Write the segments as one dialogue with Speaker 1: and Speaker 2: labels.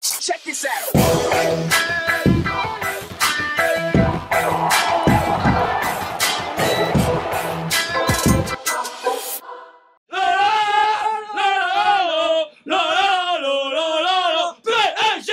Speaker 1: Check this out.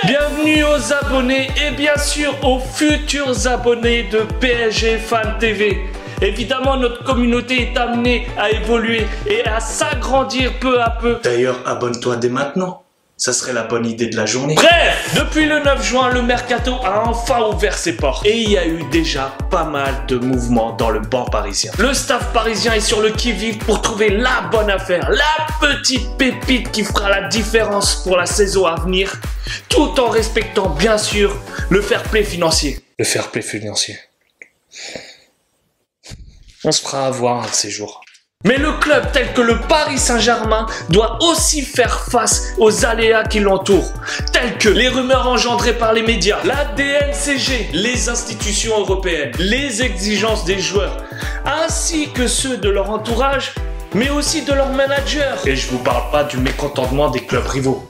Speaker 2: Bienvenue aux abonnés et bien sûr aux futurs abonnés de PSG Fan TV. Évidemment, notre communauté est amenée à évoluer et à s'agrandir peu à peu.
Speaker 3: D'ailleurs, abonne-toi dès maintenant. Ça serait la bonne idée de la journée.
Speaker 2: Bref, depuis le 9 juin, le mercato a enfin ouvert ses portes. Et il y a eu déjà pas mal de mouvements dans le banc parisien. Le staff parisien est sur le qui-vive pour trouver la bonne affaire, la petite pépite qui fera la différence pour la saison à venir, tout en respectant bien sûr le fair play financier. Le fair play financier. On se fera avoir un de ces jours. Mais le club tel que le Paris Saint-Germain doit aussi faire face aux aléas qui l'entourent, tels que les rumeurs engendrées par les médias, la DNCG, les institutions européennes, les exigences des joueurs, ainsi que ceux de leur entourage, mais aussi de leur manager. Et je vous parle pas du mécontentement des clubs rivaux.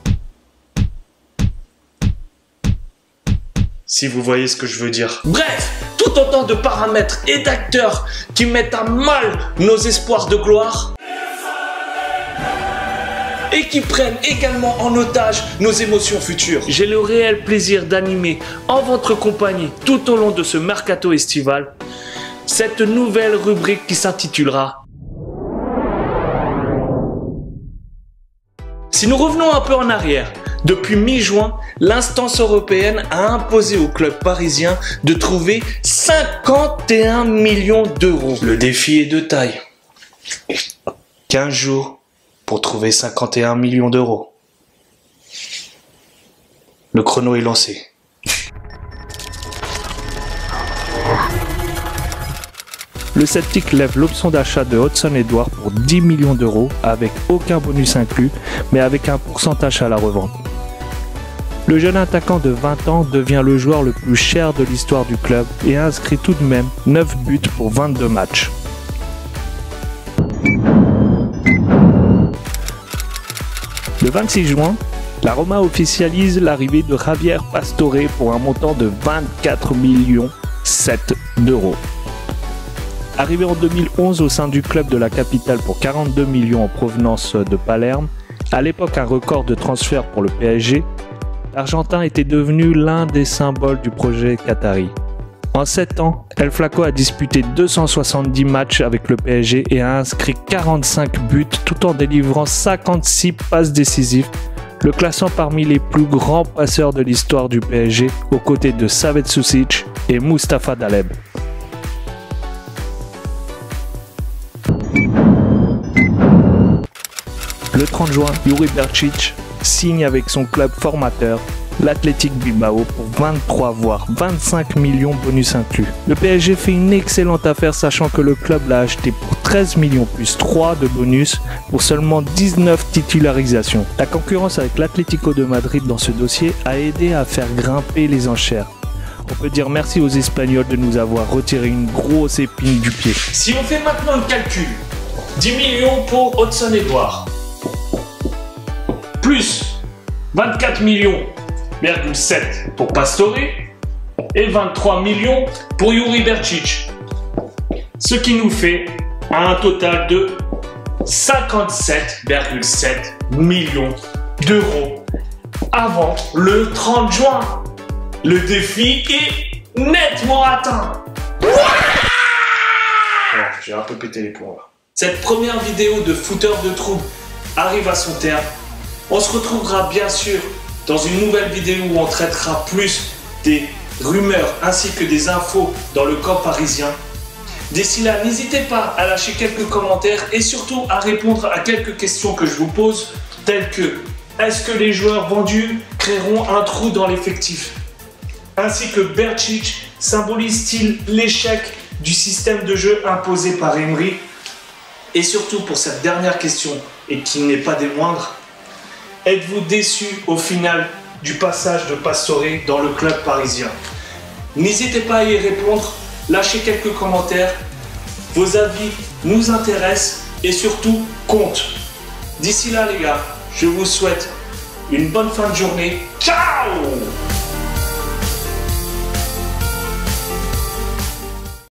Speaker 2: Si vous voyez ce que je veux dire. Bref, tout autant de paramètres et d'acteurs qui mettent à mal nos espoirs de gloire et qui prennent également en otage nos émotions futures. J'ai le réel plaisir d'animer en votre compagnie tout au long de ce mercato estival cette nouvelle rubrique qui s'intitulera Si nous revenons un peu en arrière, depuis mi-juin, l'instance européenne a imposé au club parisien de trouver 51 millions d'euros. Le défi est de taille. 15 jours pour trouver 51 millions d'euros. Le chrono est lancé.
Speaker 4: Le Celtic lève l'option d'achat de Hudson-Edouard pour 10 millions d'euros avec aucun bonus inclus, mais avec un pourcentage à la revente. Le jeune attaquant de 20 ans devient le joueur le plus cher de l'histoire du club et inscrit tout de même 9 buts pour 22 matchs. Le 26 juin, la Roma officialise l'arrivée de Javier Pastore pour un montant de 24,7 millions d'euros. Arrivé en 2011 au sein du club de la capitale pour 42 millions en provenance de Palerme, à l'époque un record de transfert pour le PSG, l'Argentin était devenu l'un des symboles du projet qatari. En 7 ans, El Flaco a disputé 270 matchs avec le PSG et a inscrit 45 buts tout en délivrant 56 passes décisives, le classant parmi les plus grands passeurs de l'histoire du PSG aux côtés de Savet Susic et Mustapha Daleb. Le 30 juin, Yuri Berčić signe avec son club formateur, l'Athletic Bilbao, pour 23 voire 25 millions bonus inclus. Le PSG fait une excellente affaire sachant que le club l'a acheté pour 13 millions plus 3 de bonus pour seulement 19 titularisations. La concurrence avec l'Atlético de Madrid dans ce dossier a aidé à faire grimper les enchères. On peut dire merci aux Espagnols de nous avoir retiré une grosse épine du pied.
Speaker 2: Si on fait maintenant le calcul, 10 millions pour Hudson-Edouard, plus 24 millions,7 pour Pastore et 23 millions pour Yuri Berčić. Ce qui nous fait un total de 57,7 millions d'euros avant le 30 juin. Le défi est nettement atteint. J'ai un peu pété les plombs là. Cette première vidéo de fouteur de troubles arrive à son terme. On se retrouvera bien sûr dans une nouvelle vidéo où on traitera plus des rumeurs ainsi que des infos dans le camp parisien. D'ici là, n'hésitez pas à lâcher quelques commentaires et surtout à répondre à quelques questions que je vous pose, telles que est-ce que les joueurs vendus créeront un trou dans l'effectif? Ainsi que Berčić symbolise-t-il l'échec du système de jeu imposé par Emery? Et surtout pour cette dernière question, et qui n'est pas des moindres, êtes-vous déçu au final du passage de Pastore dans le club parisien? N'hésitez pas à y répondre, lâchez quelques commentaires, vos avis nous intéressent et surtout comptent. D'ici là les gars, je vous souhaite une bonne fin de journée. Ciao!